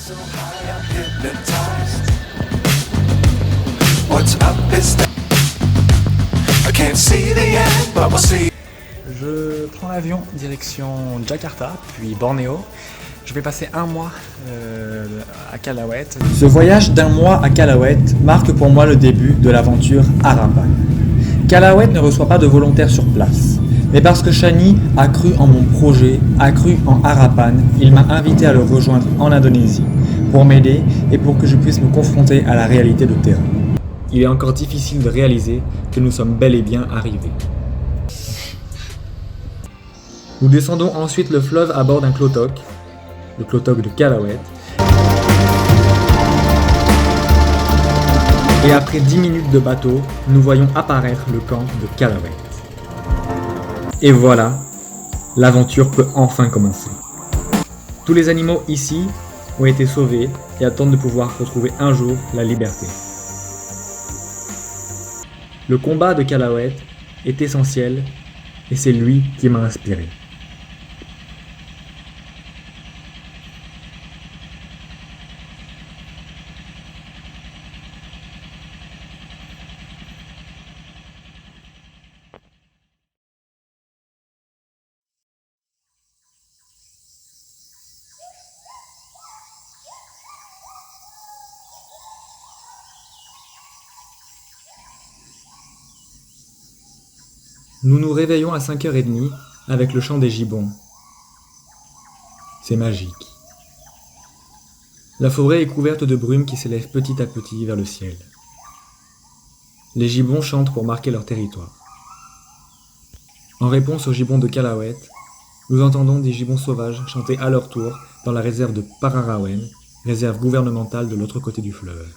Je prends l'avion direction Jakarta, puis Bornéo. Je vais passer un mois à Kalawet. Ce voyage d'un mois à Kalawet marque pour moi le début de l'aventure Harapan. Kalawet ne reçoit pas de volontaires sur place, mais parce que Shani a cru en mon projet, a cru en Harapan, il m'a invité à le rejoindre en Indonésie pour m'aider et pour que je puisse me confronter à la réalité de terrain. Il est encore difficile de réaliser que nous sommes bel et bien arrivés. Nous descendons ensuite le fleuve à bord d'un klotok, le klotok de Kalawet. Et après 10 minutes de bateau, nous voyons apparaître le camp de Kalawet. Et voilà, l'aventure peut enfin commencer. Tous les animaux ici ont été sauvés et attendent de pouvoir retrouver un jour la liberté. Le combat de Kalawet est essentiel et c'est lui qui m'a inspiré. Nous nous réveillons à 5h30 avec le chant des gibbons. C'est magique. La forêt est couverte de brume qui s'élève petit à petit vers le ciel. Les gibbons chantent pour marquer leur territoire. En réponse aux gibbons de Kalawet, nous entendons des gibbons sauvages chanter à leur tour dans la réserve de Pararawen, réserve gouvernementale de l'autre côté du fleuve.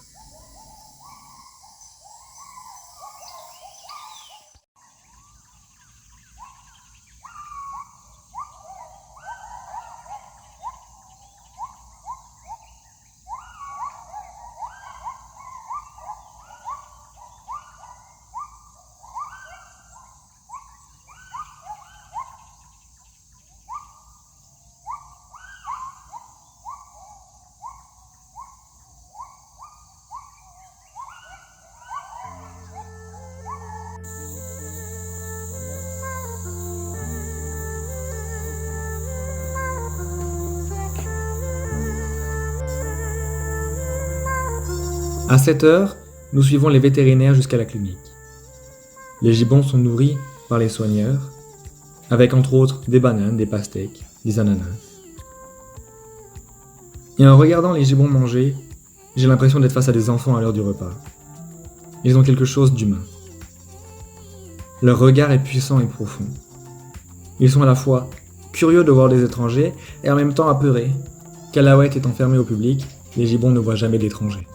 À 7h, nous suivons les vétérinaires jusqu'à la clinique. Les gibbons sont nourris par les soigneurs, avec entre autres des bananes, des pastèques, des ananas. Et en regardant les gibbons manger, j'ai l'impression d'être face à des enfants à l'heure du repas. Ils ont quelque chose d'humain. Leur regard est puissant et profond. Ils sont à la fois curieux de voir des étrangers et en même temps apeurés. Kalawet étant fermé au public, les gibbons ne voient jamais d'étrangers.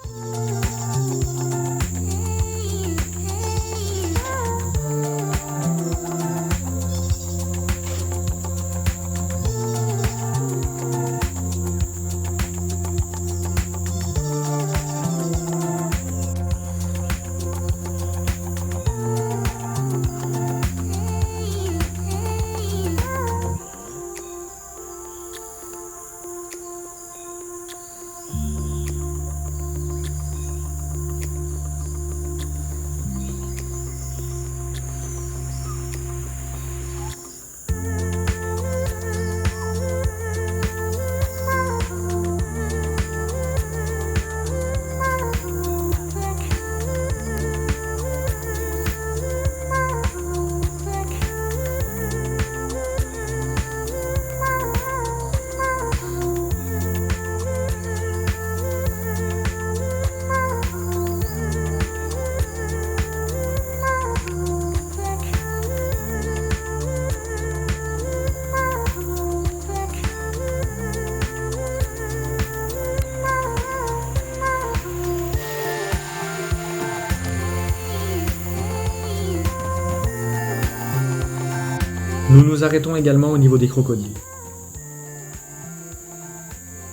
Nous nous arrêtons également au niveau des crocodiles.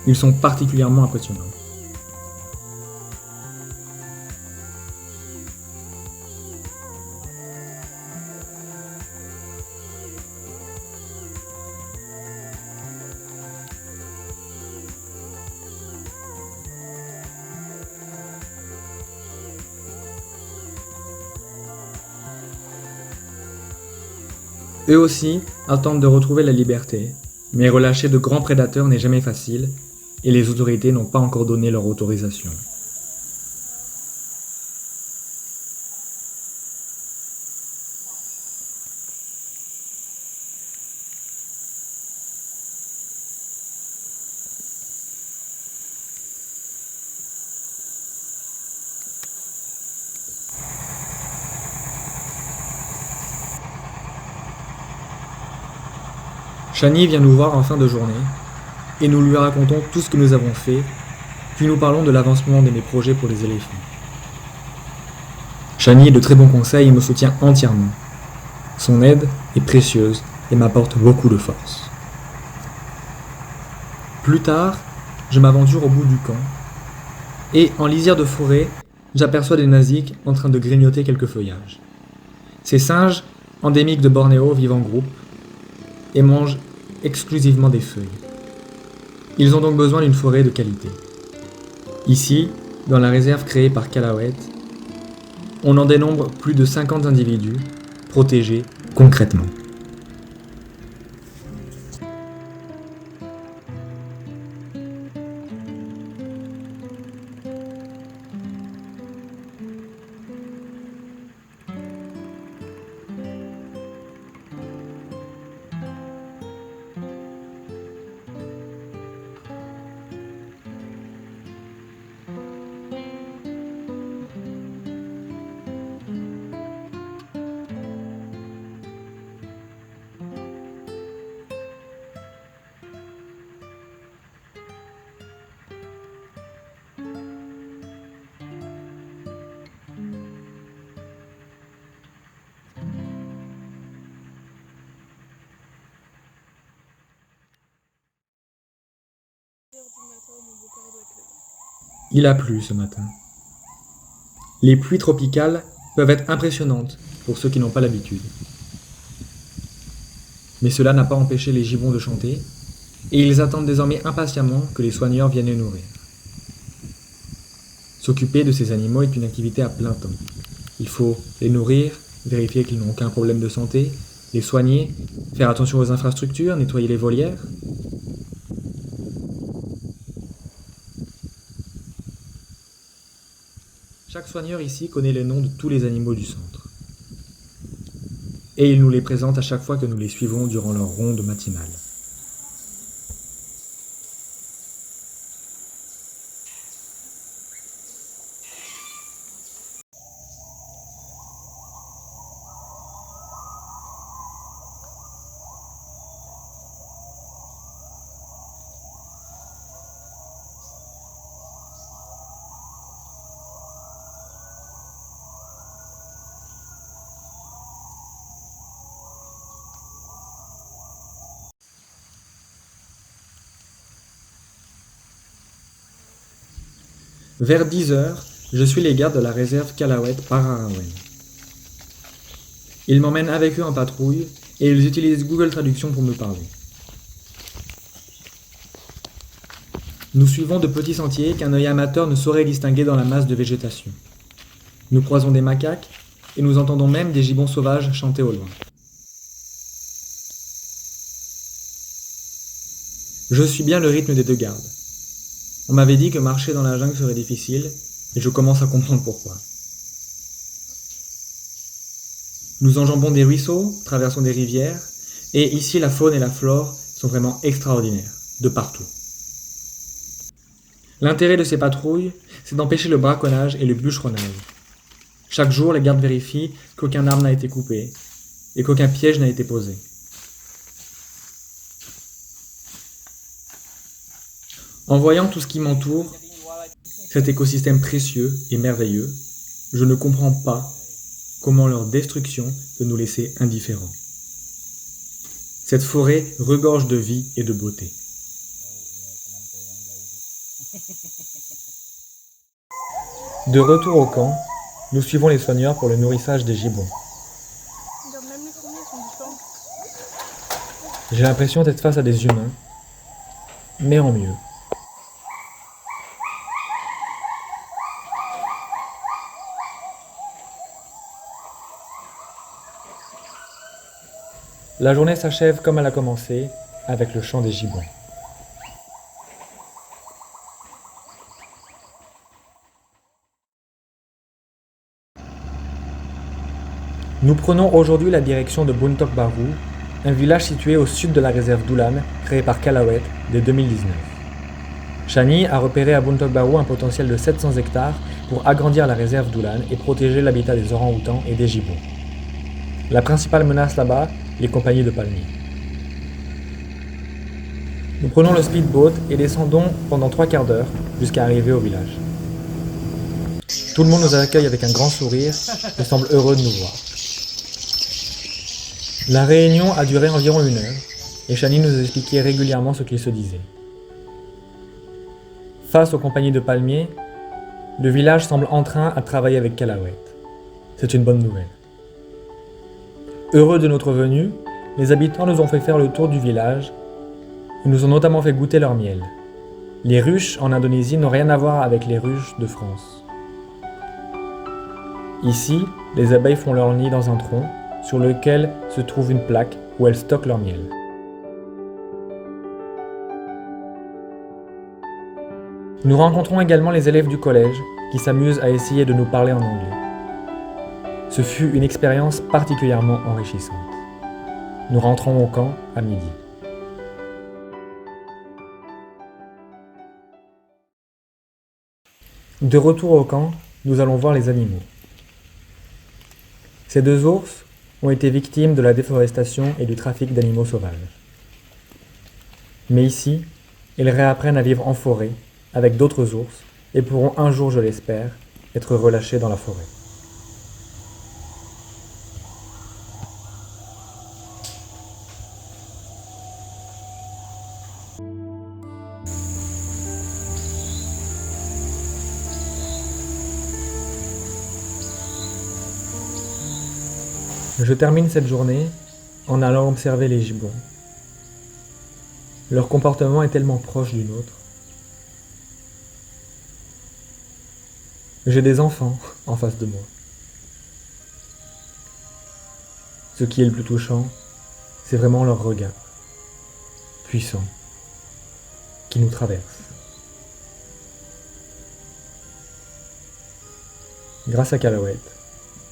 Ils sont particulièrement impressionnants. Eux aussi attendent de retrouver la liberté, mais relâcher de grands prédateurs n'est jamais facile, et les autorités n'ont pas encore donné leur autorisation. Chani vient nous voir en fin de journée, et nous lui racontons tout ce que nous avons fait, puis nous parlons de l'avancement de mes projets pour les éléphants. Chani est de très bons conseils et me soutient entièrement. Son aide est précieuse et m'apporte beaucoup de force. Plus tard, je m'aventure au bout du camp, et en lisière de forêt, j'aperçois des nasiks en train de grignoter quelques feuillages. Ces singes, endémiques de Bornéo, vivent en groupe et mangent exclusivement des feuilles. Ils ont donc besoin d'une forêt de qualité. Ici, dans la réserve créée par Calawet, on en dénombre plus de 50 individus, protégés concrètement. Il a plu ce matin. Les pluies tropicales peuvent être impressionnantes pour ceux qui n'ont pas l'habitude. Mais cela n'a pas empêché les gibbons de chanter, et ils attendent désormais impatiemment que les soigneurs viennent les nourrir. S'occuper de ces animaux est une activité à plein temps. Il faut les nourrir, vérifier qu'ils n'ont aucun problème de santé, les soigner, faire attention aux infrastructures, nettoyer les volières. Chaque soigneur ici connaît les noms de tous les animaux du centre. Et il nous les présente à chaque fois que nous les suivons durant leur ronde matinale. Vers 10 heures, je suis les gardes de la réserve Calawet par Arawen. Ils m'emmènent avec eux en patrouille et ils utilisent Google Traduction pour me parler. Nous suivons de petits sentiers qu'un œil amateur ne saurait distinguer dans la masse de végétation. Nous croisons des macaques et nous entendons même des gibbons sauvages chanter au loin. Je suis bien le rythme des deux gardes. On m'avait dit que marcher dans la jungle serait difficile, et je commence à comprendre pourquoi. Nous enjambons des ruisseaux, traversons des rivières, et ici la faune et la flore sont vraiment extraordinaires, de partout. L'intérêt de ces patrouilles, c'est d'empêcher le braconnage et le bûcheronnage. Chaque jour, les gardes vérifient qu'aucun arbre n'a été coupé, et qu'aucun piège n'a été posé. En voyant tout ce qui m'entoure, cet écosystème précieux et merveilleux, je ne comprends pas comment leur destruction peut nous laisser indifférents. Cette forêt regorge de vie et de beauté. De retour au camp, nous suivons les soigneurs pour le nourrissage des gibbons. J'ai l'impression d'être face à des humains, mais en mieux. La journée s'achève comme elle a commencé, avec le chant des gibbons. Nous prenons aujourd'hui la direction de Buntok Baru, un village situé au sud de la réserve d'Ulan, créée par Calawet dès 2019. Shani a repéré à Buntok Baru un potentiel de 700 hectares pour agrandir la réserve d'Ulan et protéger l'habitat des orang-outans et des gibbons. La principale menace là-bas, les compagnies de palmiers. Nous prenons le speedboat et descendons pendant 3 quarts d'heure jusqu'à arriver au village. Tout le monde nous accueille avec un grand sourire et semble heureux de nous voir. La réunion a duré environ 1 heure et Shani nous expliquait régulièrement ce qu'il se disait. Face aux compagnies de palmiers, le village semble en train à travailler avec Calawet. C'est une bonne nouvelle. Heureux de notre venue, les habitants nous ont fait faire le tour du village et nous ont notamment fait goûter leur miel. Les ruches en Indonésie n'ont rien à voir avec les ruches de France. Ici, les abeilles font leur nid dans un tronc sur lequel se trouve une plaque où elles stockent leur miel. Nous rencontrons également les élèves du collège qui s'amusent à essayer de nous parler en anglais. Ce fut une expérience particulièrement enrichissante. Nous rentrons au camp à midi. De retour au camp, nous allons voir les animaux. Ces 2 ours ont été victimes de la déforestation et du trafic d'animaux sauvages. Mais ici, ils réapprennent à vivre en forêt avec d'autres ours et pourront un jour, je l'espère, être relâchés dans la forêt. Je termine cette journée en allant observer les gibbons. Leur comportement est tellement proche du nôtre. J'ai des enfants en face de moi. Ce qui est le plus touchant, c'est vraiment leur regard, puissant, qui nous traverse. Grâce à Calawet,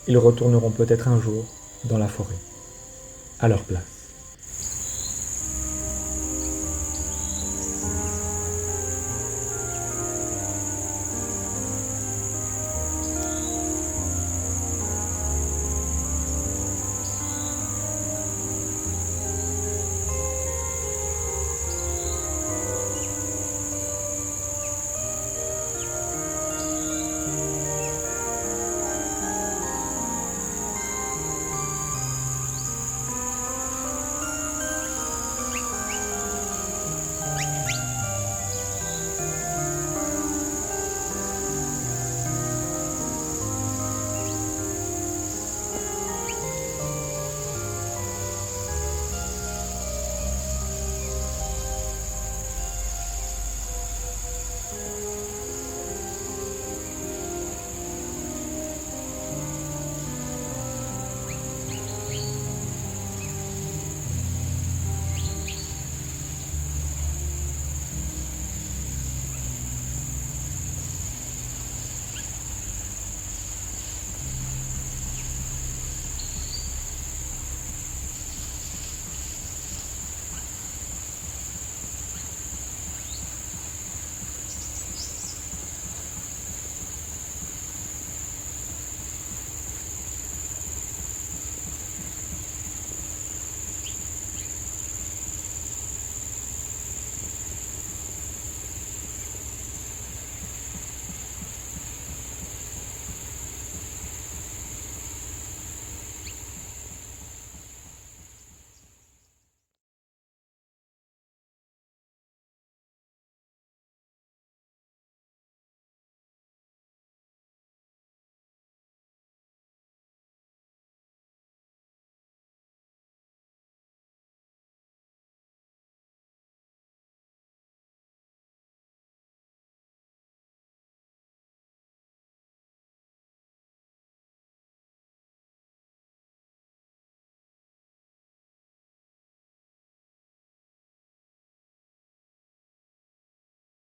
ils retourneront peut-être un jour dans la forêt, à leur place.